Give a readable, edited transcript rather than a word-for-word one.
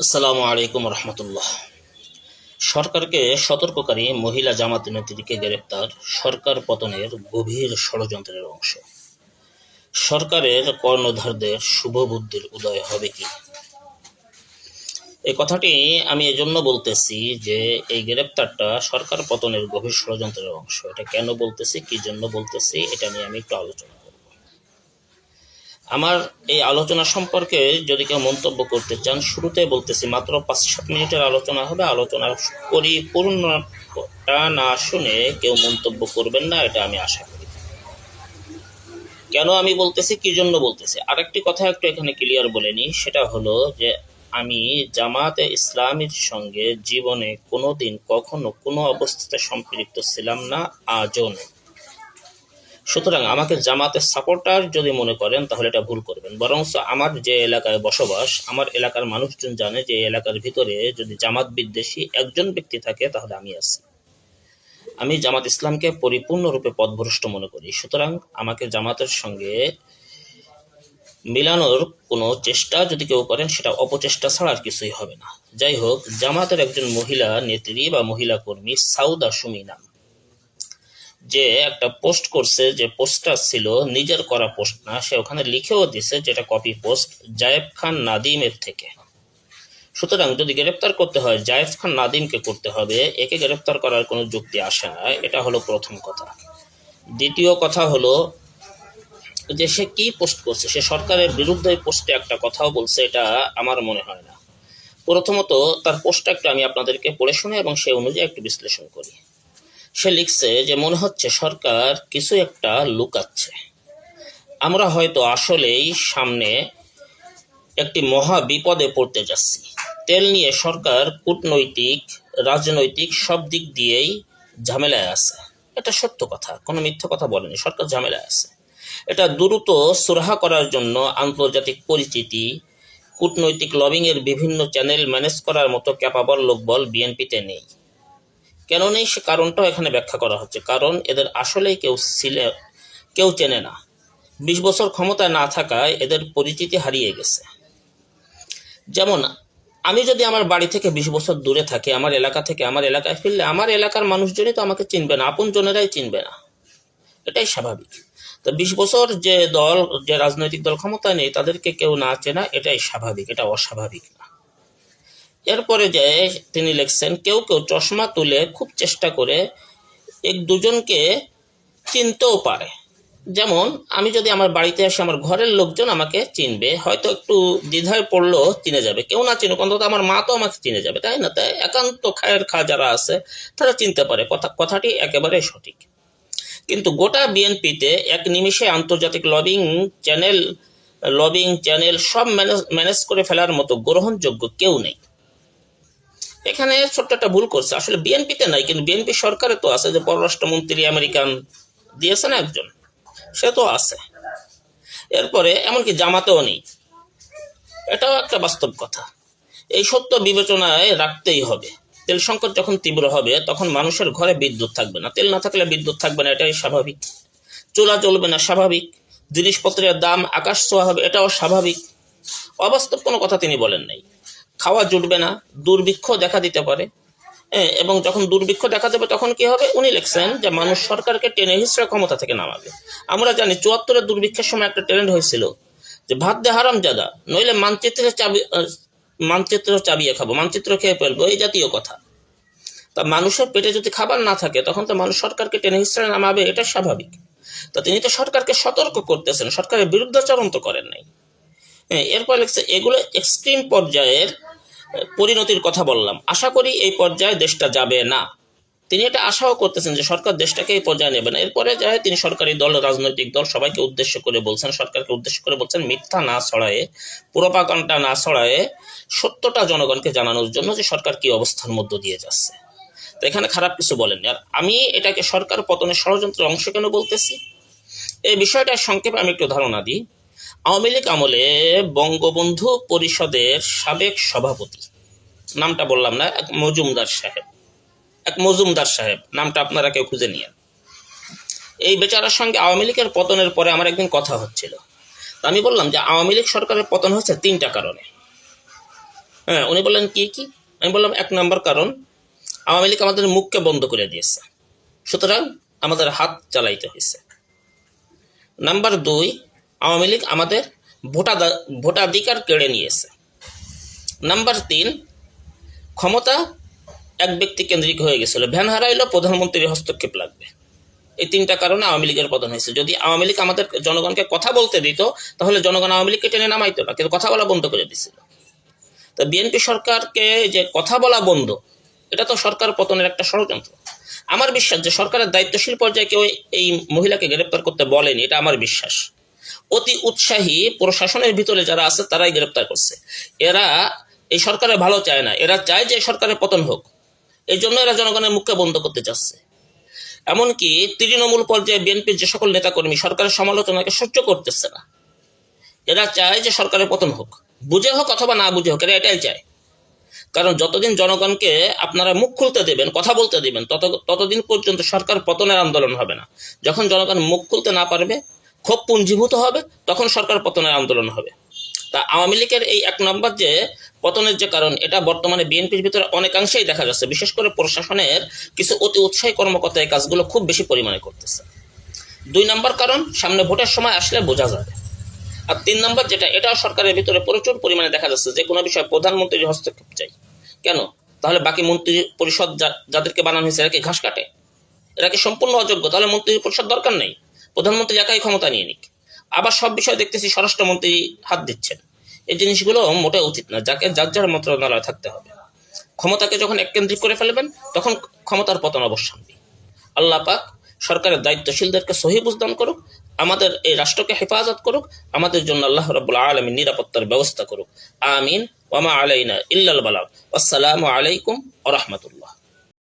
আসসালামু আলাইকুম রহমতুল্লাহ। সরকারকে সতর্ককারী মহিলা জামাত নেত্রীকে গ্রেপ্তার সরকার পতনের গভীর ষড়যন্ত্রের অংশ। সরকারের কর্ণধারদের শুভ বুদ্ধির উদয় হবে কি? এই কথাটি আমি এজন্য বলতেছি যে এই গ্রেপ্তারটা সরকার পতনের গভীর ষড়যন্ত্রের অংশ। এটা কেন বলতেছি, কি জন্য বলতেছি, এটা নিয়ে আমি একটু আলোচনা করব। আমার এই আলোচনা সম্পর্কে যদি কেউ মন্তব্য করতে চান, শুরুতে বলতেছি মাত্র 5-7 মিনিটের আলোচনা হবে। আলোচনা পরিপূর্ণটা না শুনে কেউ মন্তব্য করবেন না, এটা আমি আশা করি। কেন আমি বলতেছি, কি জন্য বলতেছি, আরেকটি কথা একটু এখানে ক্লিয়ার বলে নিই। সেটা হলো যে আমি জামাতে ইসলামীর সঙ্গে জীবনে কোনোদিন কখনো কোনো অবস্থাতে সম্পৃক্ত ছিলাম না, আজও নেই। সুতরাং আমাকে জামাতের সাপোর্টার যদি মনে করেন তাহলে এটা ভুল করবেন। বরঞ্চ আমার যে এলাকায় বসবাস, আমার এলাকার মানুষজন জানে যে এলাকার ভিতরে যদি জামাত বিদ্বেষী একজন ব্যক্তি থাকে তাহলে আমি আছি। আমি জামাত ইসলামকে পরিপূর্ণরূপে পথভ্রষ্ট মনে করি। সুতরাং আমাকে জামাতের সঙ্গে মিলানোর কোনো চেষ্টা যদি কেউ করেন সেটা অপচেষ্টা ছাড়া আর কিছুই হবে না। যাই হোক, জামাতের একজন মহিলা নেত্রী বা মহিলা কর্মী সাউদা সুমি নাম, যে একটা পোস্ট করছে, যে পোস্টটা ছিল নিজের করা পোস্ট না, সে ওখানে লিখেও দিছে যেটা কপি পোস্ট জায়েব খান নাদিমের থেকে। সুতরাং যদি গ্রেপ্তার করতে হয় জায়েব খান নাদিমকে করতে হবে, একে গ্রেপ্তার করার কোনো যুক্তি আসে না। এটা হলো প্রথম কথা। দ্বিতীয় কথা হলো যে সে কি পোস্ট করছে, সে সরকারের বিরুদ্ধে পোস্টে একটা কথাও বলছে, এটা আমার মনে হয় না। প্রথমত তার পোস্টটা একটু আমি আপনাদেরকে পড়ে শুনে এবং সে অনুযায়ী একটু বিশ্লেষণ করি। সে লিখছে যে মনে হচ্ছে সরকার কিছু একটা লুকাচ্ছে। আমরা হয়তো আসলেই সামনে একটি মহা বিপদে পড়তে যাচ্ছি। তেল নিয়ে সরকার কূটনৈতিক, রাজনৈতিক সব দিক দিয়েই ঝামেলায় আছে। এটা সত্য কথা, কোনো মিথ্যা কথা বলেনি। সরকার ঝামেলায় আছে। এটা দ্রুত সুরাহা করার জন্য আন্তর্জাতিক পরিচিতি, কূটনৈতিক লবিং এর বিভিন্ন চ্যানেল ম্যানেজ করার মতো ক্যাপাবল লোকবল বিএনপিতে নেই। কেন নেই সে কারণটাও এখানে ব্যাখ্যা করা হচ্ছে। কারণ এদের আসলেই কেউ চেনে না। 20 বছর ক্ষমতায় না থাকায় এদের পরিচিতি হারিয়ে গেছে। যেমন আমি যদি আমার বাড়ি থেকে 20 বছর দূরে থাকি, আমার এলাকা থেকে আমার এলাকায় ফিরলে আমার এলাকার মানুষজনই তো আমাকে চিনবে না, আপন জনেরাই চিনবে না। এটাই স্বাভাবিক। তো 20 বছর যে রাজনৈতিক দল ক্ষমতায় নেই তাদেরকে কেউ না চেনা, এটাই স্বাভাবিক, এটা অস্বাভাবিক না। এরপরে যে তিনি লিখছেন কেউ কেউ চশমা তুলে খুব চেষ্টা করে এক দুজনকে চিনতেও পারে। যেমন আমি যদি আমার বাড়িতে আসি, আমার ঘরের লোকজন আমাকে চিনবে, হয়তো একটু দ্বিধায় পড়লেও চিনে যাবে। কেউ না চিনুক, অন্তত আমার মা তো আমাকে চিনে যাবে, তাই না? তাই একান্ত খায়ের খা যারা আছে তারা চিনতে পারে। কথাটি একেবারে সঠিক। কিন্তু গোটা বিএনপিতে এক নিমিষে আন্তর্জাতিক লবিং চ্যানেল সব ম্যানেজ করে ফেলার মতো গ্রহণযোগ্য কেউ নেই। এখানে ছোট্ট একটা ভুল করছে। আসলে বিএনপিতে নাই, কিন্তু বিএনপি সরকারে তো আছে। যে পররাষ্ট্রমন্ত্রী আমেরিকান দিয়েছে না একজন, সে তো আছে। এরপরে এমনকি জামাতেও নেই, এটাও একটা বাস্তব কথা। এই সত্য বিবেচনায় রাখতেই হবে। তেল সংকট যখন তীব্র হবে তখন মানুষের ঘরে বিদ্যুৎ থাকবে না। তেল না থাকলে বিদ্যুৎ থাকবে না, এটাই স্বাভাবিক। চুলা জ্বলবে না, স্বাভাবিক। জিনিসপত্রের দাম আকাশ ছোঁয়া হবে, এটাও স্বাভাবিক। অবাস্তব কোনো কথা তিনি বলেন নাই। খাওয়া জুটবে না, দুর্ভিক্ষ দেখা দিতে পারে। এবং যখন দুর্ভিক্ষ দেখা দেবে তখন কি হবে? উনি লিখছেন যে মানুষ সরকারকে টেনে হিসেবে ক্ষমতা থেকে নামাবে। আমরা জানি 74-এর দুর্ভিক্ষের সময় একটা ট্রেন্ড হয়েছিল যে ভাত দে হারাম জাদা, নইলে মানচিত্র চাবিয়ে খাবো, মানচিত্র খেয়ে ফেলবো, এই জাতীয় কথা। তা মানুষের পেটে যদি খাবার না থাকে তখন তো মানুষ সরকারকে টেনে হিসেবে নামাবে, এটা স্বাভাবিক। তো তিনি তো সরকারকে সতর্ক করতেছেন, সরকারের বিরুদ্ধাচরণ তো করেন নাই। এরপর লিখছে এগুলো এক্সট্রিম পর্যায়ের পরিণতির কথা বললাম, আশা করি এই পর্যায়ে দেশটা যাবে না। তিনি এটা আশাও করতেছেন যে সরকার দেশটাকে এই পর্যায়ে নেবে না। এরপরে যায় তিনি সরকারি দল, রাজনৈতিক দল সবাইকে উদ্দেশ্য করে বলছেন, সরকারকে উদ্দেশ্য করে বলছেন মিথ্যা না ছড়ায়ে, প্রোপাগান্ডা না ছড়ায়ে সত্যটা জনগণকে জানানোর জন্য যে সরকার কি অবস্থার মধ্য দিয়ে যাচ্ছে। তো এখানে খারাপ কিছু বলেননি। আর আমি এটাকে সরকার পতনের ষড়যন্ত্রের অংশ কেন বলতেছি, এই বিষয়টা সংক্ষেপে আমি একটু ধারণা দিই। আওয়ামী লীগ আমলে বঙ্গবন্ধু পরিষদের সাবেক সভাপতি, নামটা বললাম না, এক মজুমদার সাহেব, নামটা আপনারা কেউ খুঁজে নিয়ে, এই বেচারার সঙ্গে আওয়ামী লীগের পতনের পরে আমার একদিন কথা হচ্ছিল। আমি বললাম যে আওয়ামী লীগ সরকারের পতন হচ্ছে 3টা কারণে। হ্যাঁ, উনি বললেন কি কি? আমি বললাম 1 নম্বর কারণ আওয়ামী লীগ আমাদের মুখকে বন্ধ করে দিয়েছে, সুতরাং আমাদের হাত চালাইতে হয়েছে। নাম্বার 2, আওয়ামী লীগ আমাদের ভোটাধিকার কেড়ে নিয়েছে। নাম্বার 3, ক্ষমতা এক ব্যক্তি কেন্দ্রিক হয়ে গেছিল, ভ্যান হারাইলো, প্রধানমন্ত্রীর হস্তক্ষেপ লাগবে। এই 3টা কারণে আওয়ামী লীগের পতন হয়েছে। যদি আওয়ামী লীগ আমাদের জনগণকে কথা বলতে দিত, তাহলে জনগণ আওয়ামী লীগকে টেনে নামাইতো না, কিন্তু কথা বলা বন্ধ করে দিছিল। তো বিএনপি সরকারকে যে কথা বলা বন্ধ, এটা তো সরকার পতনের একটা ষড়যন্ত্র। আমার বিশ্বাস যে সরকারের দায়িত্বশীল পর্যায়ে কেউ এই মহিলাকে গ্রেপ্তার করতে বলেনি, এটা আমার বিশ্বাস। অতি উৎসাহী প্রশাসনের ভিতরে যারা আছে তারাই গ্রেপ্তার করছে। এরা এই সরকারের ভালো চায় না, এরা চায় যে সরকারের পতন হোক। এই জন্য এরা জনগণের মুখকে বন্ধ করতে চাচ্ছে। এমনকি তৃণমূল পর্যায়ে বিএনপির যে সকল নেতাকর্মী সরকারের সমালোচনাকে সহ্য করতেছে না, এরা চায় যে সরকারের পতন হোক, বুঝে হোক অথবা না বুঝে হোক, এরা এটাই চায়। কারণ যতদিন জনগণকে আপনারা মুখ খুলতে দেবেন, কথা বলতে দেবেন, ততদিন পর্যন্ত সরকার পতনের আন্দোলন হবে না। যখন জনগণ মুখ খুলতে না পারবে, ক্ষোভ পুঞ্জীভূত হবে, তখন সরকার পতনের আন্দোলন হবে। তা আওয়ামী লীগের এই 1 নম্বর যে পতনের যে কারণ, এটা বর্তমানে বিএনপির ভিতরে অনেকাংশেই দেখা যাচ্ছে। বিশেষ করে প্রশাসনের কিছু অতি উৎসাহী কর্মকর্তা এই কাজগুলো খুব বেশি পরিমাণে করতেছে। 2 নম্বর কারণ, সামনে ভোটের সময় আসলে বোঝা যাবে। আর 3 নম্বর যেটা, এটাও সরকারের ভিতরে প্রচুর পরিমাণে দেখা যাচ্ছে, যে কোনো বিষয়ে প্রধানমন্ত্রীর হস্তক্ষেপ চাই। কেন? তাহলে বাকি মন্ত্রী পরিষদ যাদেরকে বানানো হয়েছে, এরা কি ঘাস কাটে? এরা কি সম্পূর্ণ অযোগ্য? তাহলে মন্ত্রী পরিষদ দরকার নেই, প্রধানমন্ত্রী একাই ক্ষমতা নিয়ে নিক। আবার সব বিষয়ে দেখতেছি স্বরাষ্ট্রমন্ত্রী হাত দিচ্ছেন। এই জিনিসগুলো মোটে উচিত না। যার যার মন্ত্রণালয় থাকতে হবে। ক্ষমতাকে যখন এককেন্দ্রিক করে ফেলবেন, তখন ক্ষমতার পতন অবশ্যম্ভাবী। আল্লাহ পাক সরকারের দায়িত্বশীলদেরকে সহি বুঝদান করুক, আমাদের এই রাষ্ট্রকে হেফাজত করুক, আমাদের জন্য আল্লাহ রাব্বুল আলামিন নিরাপত্তার ব্যবস্থা করুক। আমিন। ওয়া মা আলাইনা ইল্লাল বালাগ। আসসালামু আলাইকুম ওয়া রাহমাতুল্লাহ।